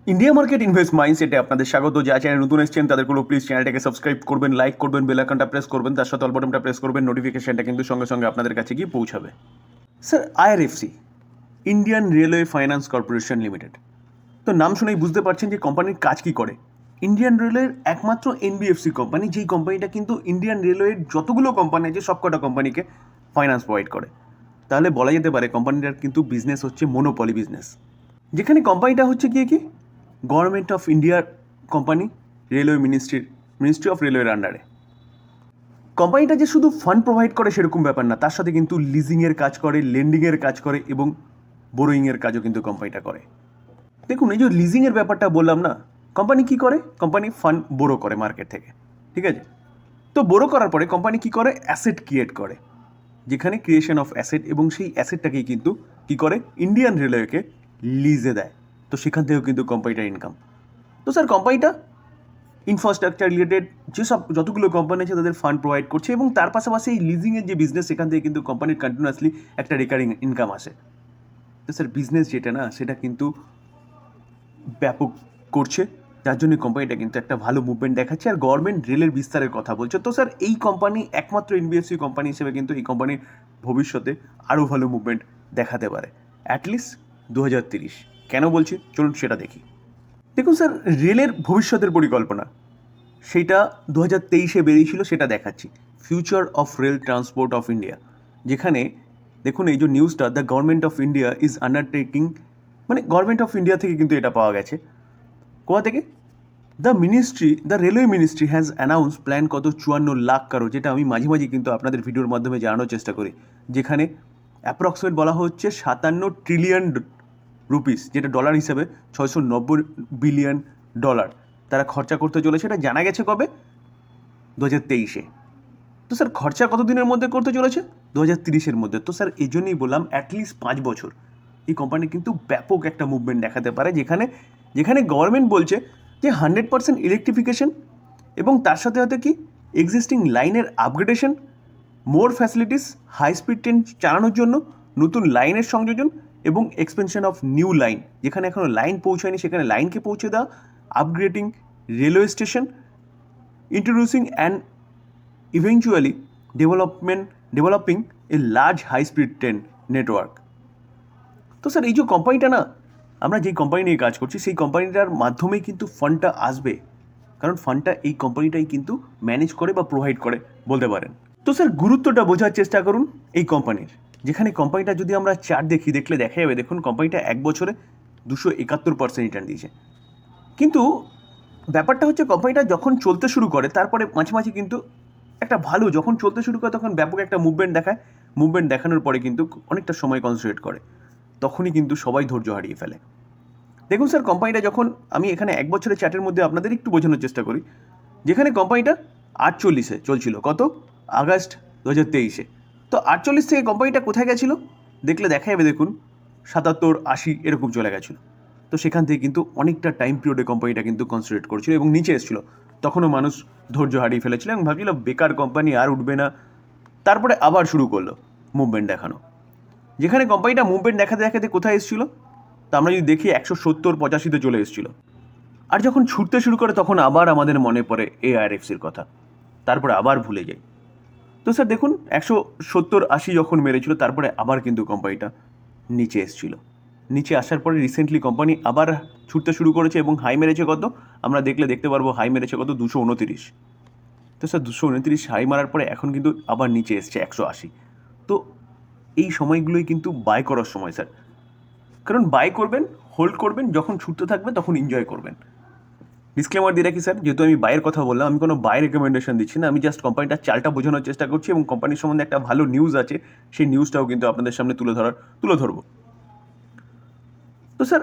India market invest মাইন্ডসেটে আপনাদের স্বাগত। যা চ্যানেল নতুন এসেছেন তাদেরগুলো প্লিজ চ্যানেলটাকে সাবস্ক্রাইব করবেন, লাইক করবেন, বেল আইকনটা প্রেস করবেন, তার সাথে অল বাটনটা প্রেস করবেন। নোটিফিকেশনটা কিন্তু সঙ্গে সঙ্গে আপনাদের কাছে গিয়ে পৌঁছাবে। Sir, IRFC, Indian railway finance corporation limited, তো নাম শুনেই বুঝতে পারছেন যে কোম্পানির কাজ কী করে। ইন্ডিয়ান রেলওয়ের একমাত্র এনবিএফসি কোম্পানি, যেই কোম্পানিটা কিন্তু ইন্ডিয়ান রেলওয়ের যতগুলো কোম্পানি আছে সবকটা কোম্পানিকে ফাইন্যান্স প্রোভাইড করে। তাহলে বলা যেতে পারে কোম্পানিটার কিন্তু বিজনেস হচ্ছে মোনোপলি বিজনেস, যেখানে কোম্পানিটা হচ্ছে গিয়ে কি গভর্নমেন্ট অফ ইন্ডিয়ার কোম্পানি, রেলওয়ে মিনিস্ট্রি অফ রেলওয়ের আন্ডারে। কোম্পানিটা যে শুধু ফান্ড প্রোভাইড করে সেরকম ব্যাপার না, তার সাথে কিন্তু লিজিংয়ের কাজ করে, লেন্ডিংয়ের কাজ করে এবং বোরোয়িংয়ের কাজও কিন্তু কোম্পানিটা করে। দেখুন, এই যে লিজিংয়ের ব্যাপারটা বললাম না, কোম্পানি কি করে, কোম্পানি ফান্ড বোরো করে মার্কেট থেকে, ঠিক আছে। তো বোরো করার পরে কোম্পানি কি করে, অ্যাসেট ক্রিয়েট করে, যেখানে ক্রিয়েশন অফ অ্যাসেট, এবং সেই অ্যাসেটটাকেই কিন্তু কি করে ইন্ডিয়ান রেলওয়েকে লিজে দেয়। তো সেখান থেকেও কিন্তু কোম্পানিটার ইনকাম। তো স্যার, কোম্পানিটা ইনফ্রাস্ট্রাকচার রিলেটেড যেসব যতগুলো কোম্পানি আছে তাদের ফান্ড প্রোভাইড করছে, এবং তার পাশাপাশি এই লিজিংয়ের যে বিজনেস, সেখান থেকে কিন্তু কোম্পানির কন্টিনিউয়াসলি একটা রেকারিং ইনকাম আসে। তো স্যার, বিজনেস যেটা না সেটা কিন্তু ব্যাপক করছে, যার জন্য কোম্পানিটা কিন্তু একটা ভালো মুভমেন্ট দেখাচ্ছে, আর গভর্নমেন্ট রেলের বিস্তারের কথা বলছে। তো স্যার, এই কোম্পানি একমাত্র এনবিএফসি কোম্পানি হিসেবে কিন্তু এই কোম্পানির ভবিষ্যতে আরও ভালো মুভমেন্ট দেখাতে পারে, অ্যাটলিস্ট 2030। কেন বলছি চলুন সেটা দেখি। দেখুন স্যার, রেলের ভবিষ্যতের পরিকল্পনা সেটা 2023-এ বেরিয়েছিল, সেটা দেখাচ্ছি, future of rail transport of India. যেখানে দেখুন এই যে নিউজটা, the government of India is undertaking, মানে গভর্নমেন্ট অফ ইন্ডিয়া থেকে কিন্তু এটা পাওয়া গেছে। কোথা থেকে? The railway ministry has announce plan কত 54 লাখ কারো, যেটা আমি মাঝে মাঝে কিন্তু আপনাদের ভিডিওর মাধ্যমে জানানোর চেষ্টা করি, যেখানে অ্যাপ্রক্সিমেট বলা হচ্ছে 57 ট্রিলিয়ন রুপিস, যেটা ডলার হিসেবে 690 বিলিয়ন ডলার তারা খরচা করতে চলেছে। এটা জানা গেছে কবে? 2023-এ। তো স্যার, খরচা কত দিনের মধ্যে করতে চলেছে? 2030-এর মধ্যে। তো স্যার, এই জন্যই বললাম অ্যাটলিস্ট 5 বছর এই কোম্পানি কিন্তু ব্যাপক একটা মুভমেন্ট দেখাতে পারে, যেখানে যেখানে গভর্নমেন্ট বলছে যে 100% ইলেকট্রিফিকেশন, এবং তার সাথে সাথে কি এক্সিস্টিং লাইনের আপগ্রেডেশন, মোর ফ্যাসিলিটিস, হাই স্পিড ট্রেন চালানোর জন্য নতুন লাইনের সংযোজন, এবং এক্সপেনশন অফ নিউ লাইন, যেখানে এখনও লাইন পৌঁছায়নি সেখানে লাইনকে পৌঁছে দেওয়া, upgrading railway station, introducing and eventually developing a large high speed train network. তো স্যার, এই যে কোম্পানিটা না, আমরা যেই কোম্পানি নিয়ে কাজ করছি সেই কোম্পানিটার মাধ্যমেই কিন্তু ফান্ডটা আসবে, কারণ ফান্ডটা এই কোম্পানিটাই কিন্তু ম্যানেজ করে বা প্রোভাইড করে বলতে পারেন। তো স্যার, গুরুত্বটা বোঝার চেষ্টা করুন এই কোম্পানির, যেখানে কোম্পানিটা যদি আমরা চার্ট দেখলে দেখা যাবে, দেখুন কোম্পানিটা 1 বছরে 271% রিটার্ন দিয়েছে। কিন্তু ব্যাপারটা হচ্ছে, কোম্পানিটা যখন চলতে শুরু করে তারপরে মাঝে মাঝে কিন্তু একটা ভালো, যখন চলতে শুরু করে তখন ব্যাপক একটা মুভমেন্ট দেখায়, মুভমেন্ট দেখানোর পরে কিন্তু অনেকটা সময় কনসেন্ট্রেট করে, তখনই কিন্তু সবাই ধৈর্য হারিয়ে ফেলে। দেখুন স্যার, কোম্পানিটা যখন, আমি এখানে 1 বছরের চার্টের মধ্যে আপনাদের একটু বোঝানোর চেষ্টা করি, যেখানে কোম্পানিটা 48-এ চলছিল, কত? আগস্ট 2023-এ। তো 48 থেকে কোম্পানিটা কোথায় গেছিলো দেখলে দেখা যাবে, দেখুন 77-80 এরকম চলে গেছিলো। তো সেখান থেকে কিন্তু অনেকটা টাইম পিরিয়ডে কোম্পানিটা কিন্তু কনসেন্ট্রেট করছিল এবং নিচে এসেছিলো, তখনও মানুষ ধৈর্য হারিয়ে ফেলেছিল এবং ভাবছিল বেকার কোম্পানি, আর উঠবে না। তারপরে আবার শুরু করলো মুভমেন্ট দেখানো, যেখানে কোম্পানিটা মুভমেন্ট দেখাতে দেখাতে কোথায় এসেছিলো, তা আমরা যদি দেখি 170-85-তে চলে এসেছিলো। আর যখন ছুটতে শুরু করে তখন আবার আমাদের মনে পড়ে এআইআরএফসির কথা, তারপরে আবার ভুলে যাই। তো স্যার দেখুন, 170-80 যখন মেরেছিল তারপরে আবার কিন্তু কোম্পানিটা নিচে এসেছিল, নিচে আসার পরে রিসেন্টলি কোম্পানি আবার ছুটতে শুরু করেছে এবং হাই মেরেছে কত, আমরা দেখতে পারবো হাই মেরেছে কত, 229। তো স্যার 229 হাই মারার পরে এখন কিন্তু আবার নিচে এসছে 180। তো এই সময়গুলোই কিন্তু বাই করার সময় স্যার, কারণ বাই করবেন, হোল্ড করবেন, যখন ছুটতে থাকবে তখন এনজয় করবেন। ডিসক্লেমার দিয়ে রাখি স্যার, যেহেতু আমি বাইয়ের কথা বললাম, আমি কোনো বাই রেকমেন্ডেশন দিচ্ছি না, আমি জাস্ট কোম্পানিটার চালটা বোঝানোর চেষ্টা করছি, এবং কোম্পানির সম্বন্ধে একটা ভালো নিউজ আছে, সেই নিউজটাও কিন্তু আপনাদের সামনে তুলে ধরবো। তো স্যার,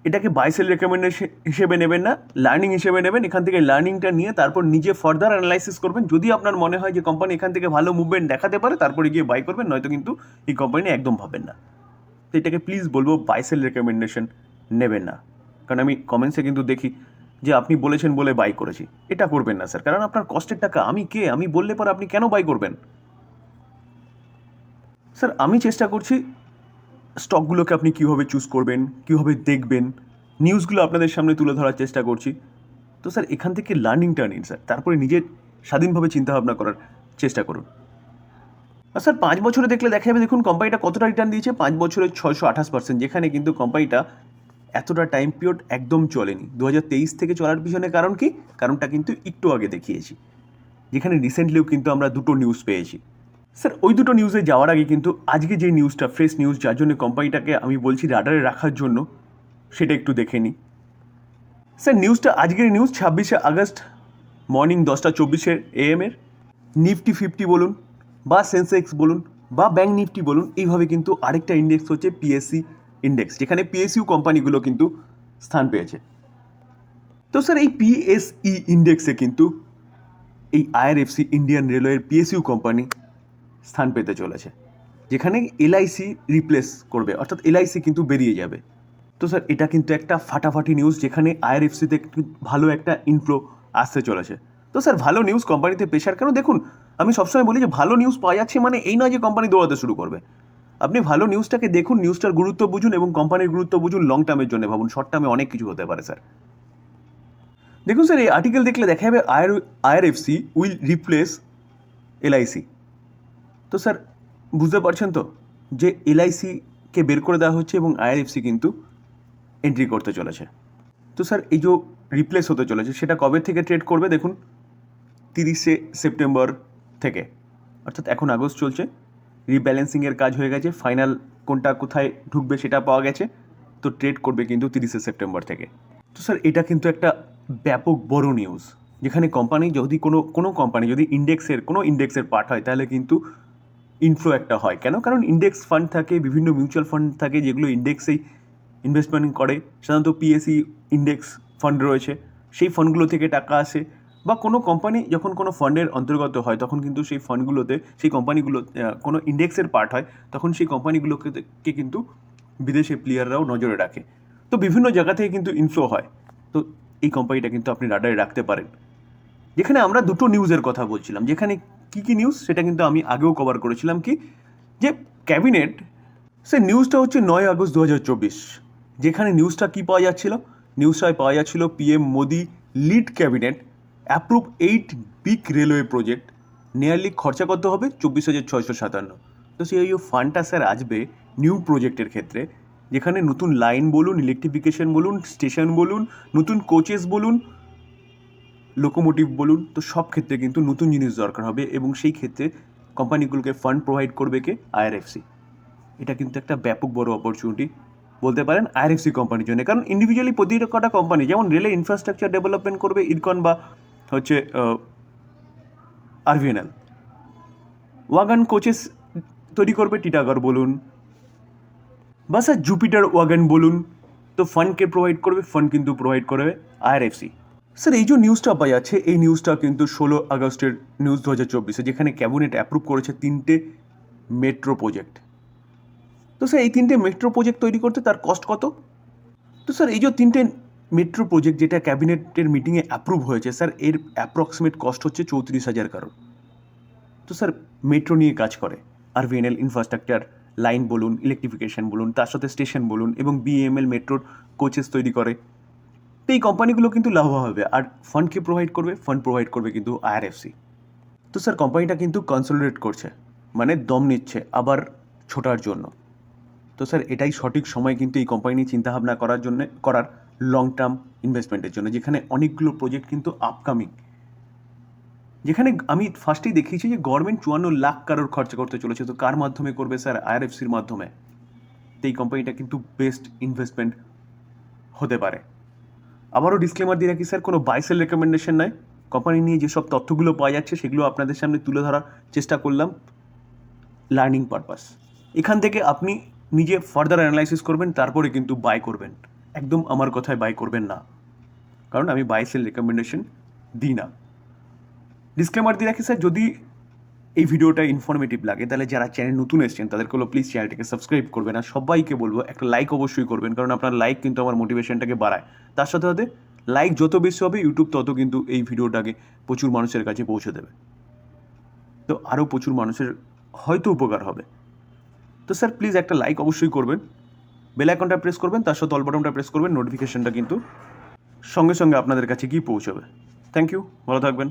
এটাকে বাই সেল রেকমেন্ডেশন হিসেবে নেবেন না, লার্নিং হিসেবে নেবেন। এখান থেকে লার্নিংটা নিয়ে তারপর নিজে ফার্দার অ্যানালাইসিস করবেন, যদি আপনার মনে হয় যে কোম্পানি এখান থেকে ভালো মুভমেন্ট দেখাতে পারে তারপরে গিয়ে বাই করবেন, নয়তো কিন্তু এই কোম্পানি একদম ভাবেন না। তো এটাকে প্লিজ বলবো বাই সেল রেকমেন্ডেশন নেবেন না, কারণ আমি কমেন্টসে কিন্তু দেখি যে আপনি বলেছেন বলে বাই করেছি। এটা করবেন না স্যার, কারণ আপনার কষ্টের টাকা, আমি কে, আমি বললে পরে আপনি কেন বাই করবেন? স্যার, আমি চেষ্টা করছি স্টকগুলোকে আপনি কীভাবে চুজ করবেন, কীভাবে দেখবেন, নিউজগুলো আপনাদের সামনে তুলে ধরার চেষ্টা করছি। তো স্যার এখান থেকে লার্নিংটা নিন স্যার, তারপরে নিজের স্বাধীনভাবে চিন্তাভাবনা করার চেষ্টা করুন। আর স্যার 5 বছরে দেখলে দেখা যাবে, দেখুন কোম্পানিটা কতটা রিটার্ন দিয়েছে, 5 বছরে 628%, যেখানে কিন্তু কোম্পানিটা এতটা টাইম পিরিয়ড একদম চলেনি। 2023 থেকে চলার পিছনে কারণ কি? কারণটা কিন্তু একটু আগে দেখিয়েছি, যেখানে রিসেন্টলিও কিন্তু আমরা দুটো নিউজ পেয়েছি। স্যার ওই দুটো নিউজে যাওয়ার আগে কিন্তু আজকে যে নিউজটা ফ্রেশ নিউজ, যার জন্য কোম্পানিটাকে আমি বলছি রাডারে রাখার জন্য, সেটা একটু দেখে নিই। স্যার নিউজটা আজকের নিউজ 26শে আগস্ট মর্নিং 10:24 AM নিফটি 50 বলুন বা সেন্সেক্স বলুন বা ব্যাঙ্ক নিফটি বলুন, এইভাবে কিন্তু আরেকটা ইন্ডেক্স হচ্ছে পিএসসি ইন্ডেক্স, যেখানে পিএসইউ কোম্পানিগুলো কিন্তু স্থান পেয়েছে। তো স্যার এই পিএসই ইন্ডেক্সে কিন্তু এই আইআরএফসি ইন্ডিয়ান রেলওয়ের পিএসইউ কোম্পানি স্থান পেতে চলেছে, যেখানে এলআইসি রিপ্লেস করবে, অর্থাৎ এলআইসি কিন্তু বেরিয়ে যাবে। তো স্যার এটা কিন্তু একটা ফাটাফাটি নিউজ, যেখানে আইআরএফসিতে ভালো একটা ইনফ্লো আসতে চলেছে। তো স্যার ভালো নিউজ কোম্পানিতে পেশার কেন? দেখুন আমি সবসময় বলি যে ভালো নিউজ পাওয়া যাচ্ছে মানে এই নয় যে কোম্পানি দৌড়াতে শুরু করবে। আপনি ভালো নিউজটাকে দেখুন, নিউজটার গুরুত্ব বুঝুন এবং কোম্পানির গুরুত্ব বুঝুন, লং টার্মের জন্য ভাবুন, শর্ট টার্মে অনেক কিছু হতে পারে স্যার। দেখুন স্যার এই আর্টিকেল দেখলে দেখা যাবে আইআরএফসি উইল রিপ্লেস এলআইসি। তো স্যার বুঝতে পারছেন তো যে এলআইসিকে বের করে দেওয়া হচ্ছে এবং আইআরএফসি কিন্তু এন্ট্রি করতে চলেছে। তো স্যার এই যে রিপ্লেস হতে চলেছে সেটা কবে থেকে ট্রেড করবে? দেখুন 30শে সেপ্টেম্বর থেকে, অর্থাৎ এখন আগস্ট চলছে, রিব্যালেন্সিংয়ের কাজ হয়ে গেছে, ফাইনাল কোনটা কোথায় ঢুকবে সেটা পাওয়া গেছে। তো ট্রেড করবে কিন্তু 30শে সেপ্টেম্বর থেকে। তো স্যার এটা কিন্তু একটা ব্যাপক বড় নিউজ, যেখানে কোম্পানি যদি কোনো কোম্পানি যদি কোনো ইন্ডেক্সের পার্ট হয়, তাহলে কিন্তু ইনফ্লো একটা হয়। কেন? কারণ ইন্ডেক্স ফান্ড থাকে, বিভিন্ন মিউচুয়াল ফান্ড থাকে, যেগুলো ইন্ডেক্সেই ইনভেস্টমেন্ট করে। সাধারণত পিএসই ইন্ডেক্স ফান্ড রয়েছে, সেই ফান্ডগুলো থেকে টাকা আসে। বা কোনো কোম্পানি যখন কোনো ফান্ডের অন্তর্গত হয়, তখন কিন্তু সেই ফান্ডগুলোতে, সেই কোম্পানিগুলো কোনো ইন্ডেক্সের পার্ট হয়, তখন সেই কোম্পানিগুলোকে কিন্তু বিদেশি প্লেয়াররাও নজরে রাখে। তো বিভিন্ন জায়গা থেকে কিন্তু ইনফ্লো হয়। তো এই কোম্পানিটা কিন্তু আপনি রাডারে রাখতে পারেন। যেখানে আমরা দুটো নিউজের কথা বলছিলাম, যেখানে কী নিউজ সেটা কিন্তু আমি আগেও কভার করেছিলাম, কি যে ক্যাবিনেট, সে নিউজটা হচ্ছে 9 আগস্ট 2024, যেখানে নিউজটা কী পাওয়া যাচ্ছিল? নিউজটায় পাওয়া যাচ্ছিল PM Modi lead cabinet approve 8 big railway project, nearly খরচা কত হবে? 24,657। তো সেই ফান্ডটা স্যার আসবে নিউ প্রজেক্টের ক্ষেত্রে, যেখানে নতুন লাইন বলুন, ইলেকট্রিফিকেশন বলুন, স্টেশন বলুন, নতুন কোচেস বলুন, লোকোমোটিভ বলুন, তো সব ক্ষেত্রে কিন্তু নতুন জিনিস দরকার হবে এবং সেই ক্ষেত্রে কোম্পানিগুলোকে ফান্ড প্রোভাইড করবে কে? আইআরএফসি। এটা কিন্তু একটা ব্যাপক বড় অপরচুনিটি বলতে পারেন আইআরএফসি কোম্পানির জন্য, কারণ ইন্ডিভিজুয়ালি প্রতিটা কটা কোম্পানি যেমন রেলের ইনফ্রাস্ট্রাকচার ডেভেলপমেন্ট করবে ইরকন বা হচ্ছে আরভিএনএল, ওয়াগন কোচেস তৈরি করবে টিটাগড় বলুন বা স্যার জুপিটার ওয়াগন বলুন, তো ফান্ডকে প্রোভাইড করবে, ফান্ড কিন্তু প্রোভাইড করবে আইআরএফসি। স্যার এই যে নিউজটা পাওয়া যাচ্ছে, এই নিউজটা কিন্তু 16 আগস্টের নিউজ 2024, যেখানে ক্যাবিনেট অ্যাপ্রুভ করেছে 3টে মেট্রো প্রজেক্ট। তো স্যার এই 3টে মেট্রো প্রজেক্ট তৈরি করতে তার কস্ট কত? তো স্যার এই যে 3টে মেট্রো প্রজেক্ট যেটা ক্যাবিনেটের মিটিংয়ে অ্যাপ্রুভ হয়েছে, স্যার এর অ্যাপ্রক্সিমেট কস্ট হচ্ছে 34,000 কারোর। তো স্যার মেট্রো নিয়ে কাজ করে আরভিএনএল, ইনফ্রাস্ট্রাকচার লাইন বলুন, ইলেকট্রিফিকেশন বলুন, তার সাথে স্টেশন বলুন এবং বিএমএল মেট্রোর কোচেস তৈরি করে। তো এই কোম্পানিগুলো কিন্তু লাভবান হবে। আর ফান্ডকে প্রোভাইড করবে? ফান্ড প্রোভাইড করবে কিন্তু আইআরএফসি। তো স্যার কোম্পানিটা কিন্তু কনসলিডেট করছে, মানে দম নিচ্ছে আবার ছোটার জন্য। তো স্যার এটাই সঠিক সময় কিন্তু এই কোম্পানি নিয়ে চিন্তাভাবনা করার লং টার্ম ইনভেস্টমেন্টের জন্য, যেখানে অনেকগুলো প্রজেক্ট কিন্তু আপকামিং, যেখানে আমি ফার্স্টেই দেখিয়েছি যে গভর্নমেন্ট 54 লাখ কারোর খরচা করতে চলেছে। তো কার মাধ্যমে করবে? স্যার আইআরএফসির মাধ্যমে। তো এই কোম্পানিটা কিন্তু বেস্ট ইনভেস্টমেন্ট হতে পারে। আবারও ডিসক্লেমার দিয়ে রাখি স্যার, কোনো বাই সেল রেকমেন্ডেশন নয়। কোম্পানি নিয়ে যেসব তথ্যগুলো পাওয়া যাচ্ছে সেগুলো আপনাদের সামনে তুলে ধরার চেষ্টা করলাম লার্নিং পারপাস। এখান থেকে আপনি নিজে ফার্দার অ্যানালাইসিস করবেন, তারপরে কিন্তু বাই করবেন। একদম আমার কথায় বাই করবেন না, কারণ আমি বাই সেল রেকমেন্ডেশন দিই না। ডিসক্লেমার দিয়ে রাখি স্যার, যদি এই ভিডিওটা ইনফরমেটিভ লাগে তাহলে যারা চ্যানেল নতুন এসেছেন তাদেরকে বলো প্লিজ চ্যানেলটাকে সাবস্ক্রাইব করবেন। আর সবাইকে বলবো একটা লাইক অবশ্যই করবেন, কারণ আপনার লাইক কিন্তু আমার মোটিভেশনটাকে বাড়ায়। তার সাথে সাথে লাইক যত বেশি হবে ইউটিউব তত কিন্তু এই ভিডিওটাকে প্রচুর মানুষের কাছে পৌঁছে দেবে, তো আরও প্রচুর মানুষের হয়তো উপকার হবে। তো স্যার প্লিজ একটা লাইক অবশ্যই করবেন বেল আইকনটা প্রেস করবেন, তার সাথে অল বাটনটা প্রেস করবেন, নোটিফিকেশনটা কিন্তু সঙ্গে সঙ্গে আপনাদের কাছে গিয়ে পৌঁছাবে। থ্যাংক ইউ, ভালো থাকবেন।